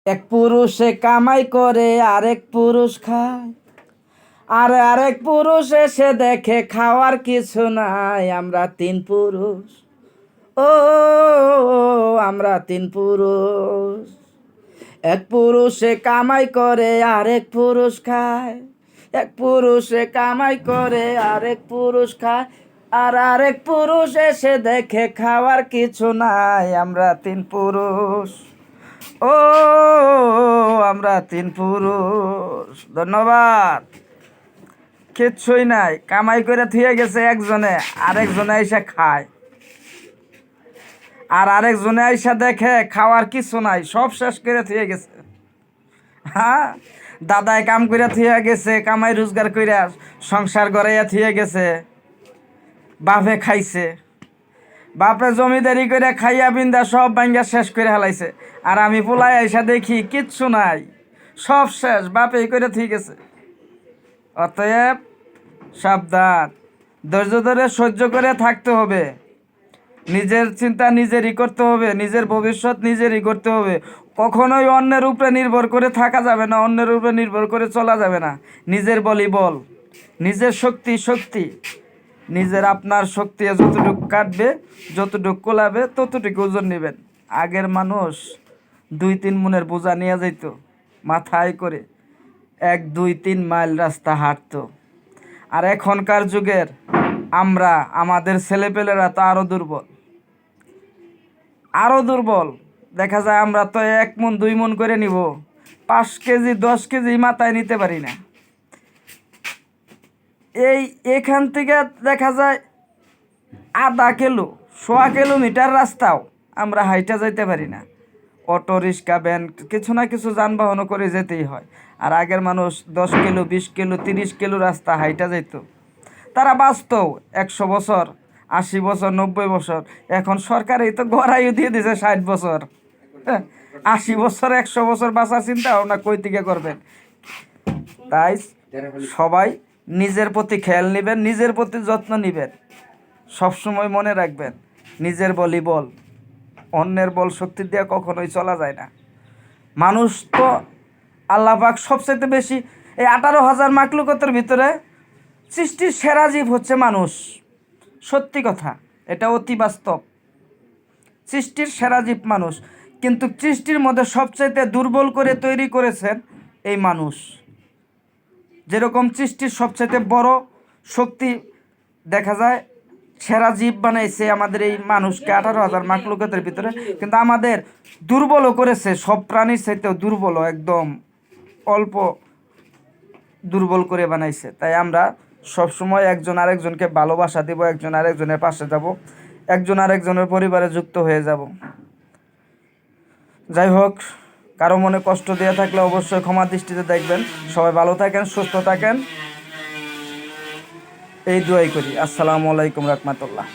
এক পুরুষে কামাই করে আরেক পুরুষ খায়, আর আরেক পুরুষ এসে দেখে খাওয়ার কিছু নাই। আমরা তিন পুরুষ, ও আমরা তিন পুরুষ। এক পুরুষে কামাই করে আরেক পুরুষ খায়, এক পুরুষে কামাই করে আরেক পুরুষ খায়, আর আরেক পুরুষ এসে দেখে খাওয়ার কিছু নাই। আমরা তিন পুরুষ, ও আমরা তিন পুরুষ। ধন্যবাদ। কিচ্ছুই নাই, কামাই করে থুয়ে গেছে একজনে, আরেকজনে এসে খায়, আর আরেকজনে আইসা দেখে খাওয়ার কিছু নাই, সব শেষ করে থুয়ে গেছে। হ্যাঁ, দাদায় কাম করে থুয়ে গেছে, কামাই রোজগার করে সংসার গড়াইয়া থুয়ে গেছে, বাপে খাইছে, বাপে জমিদারি করে খাইয়া বিন্দা সব ভাঙ্গা শেষ করে হালাইছে। আর আমি পোলাই আইসা দেখি কিচ্ছু নাই, সব শেষ, বাপে করে থুয়ে গেছে। অতএব সাবধান, ধৈর্য ধরে সহ্য করে থাকতে হবে। নিজের চিন্তা নিজেরই করতে হবে, নিজের ভবিষ্যৎ নিজেরই করতে হবে। কখনোই অন্যের উপরে নির্ভর করে থাকা যাবে না, অন্যের উপরে নির্ভর করে চলা যাবে না। নিজের বলই বল, নিজের শক্তি শক্তি, নিজের আপনার শক্তি যতটুকু কাটবে, যতটুকু কোলাবে, ততটুকু ওজন নেবেন। আগের মানুষ 2-3 মনের বোঝা নিয়ে যাইতো মাথায় করে, 1-2-3 মাইল রাস্তা হাঁটতো। আর এখনকার যুগের আমরা, আমাদের ছেলেপেলেরা তো আরও দুর্বল, আরও দুর্বল। দেখা যায় আমরা তো 1 মন 2 মন করে নিব, 5 কেজি 10 কেজি মাথায় নিতে পারি না। এখান থেকে দেখা যায় আধা কিলো 1.5 কিলোমিটার রাস্তাও আমরা হাইটা যাইতে পারি না। অটো রিক্সা ভ্যান কিছু না কিছু যানবাহনও করে যেতেই হয়। আর আগের মানুষ 10 কিলো 20 কিলো 30 কিলো রাস্তা হাইটা যেত, তারা বাঁচত 100 বছর 80 বছর 90 বছর। এখন সরকারই তো গড়াইও দিয়ে দিয়েছে 60 বছর। 80 বছর 100 বছর বাঁচার চিন্তা ভাবনা কই থেকে করবেন? তাই সবাই নিজের প্রতি খেয়াল নেবেন, নিজের প্রতি যত্ন নেবেন। সবসময় মনে রাখবেন, নিজের বলই বল, অন্যের বল শক্তি দিয়ে কখনোই চলা যায় না। মানুষ তো আল্লাহ পাক সবচেয়ে বেশি, এই 18,000 মাখলুকাতের ভিতরে সৃষ্টির সেরা জীব হচ্ছে মানুষ। সত্যি কথা, এটা অতি বাস্তব। সৃষ্টির সেরা জীব মানুষ, কিন্তু সৃষ্টির মধ্যে সবচাইতে দুর্বল করে তৈরি করেছেন এই মানুষ। যেরকম সৃষ্টির সবচাইতে বড় শক্তি দেখা যায় সেরা জীব বানাইছে আমাদের এই মানুষকে 18,000 মাখলুকাতের ভিতরে, কিন্তু আমাদের দুর্বলও করেছে, সব প্রাণীর চাইতেও দুর্বল, একদম অল্প দুর্বল করে বানাইছে। তাই আমরা সবসময় একজন আরেকজনকে ভালোবাসা দেব, একজন আরেকজনের পাশে যাব, একজন আরেকজনের পরিবারে যুক্ত হয়ে যাব। যাই হোক, কারো মনে কষ্ট দিয়ে থাকলে অবশ্যই ক্ষমা দৃষ্টিতে দেখবেন। সবাই ভালো থাকেন, সুস্থ থাকেন, এই দোয়াই করি। আসসালামু আলাইকুম রহমতুল্লাহ।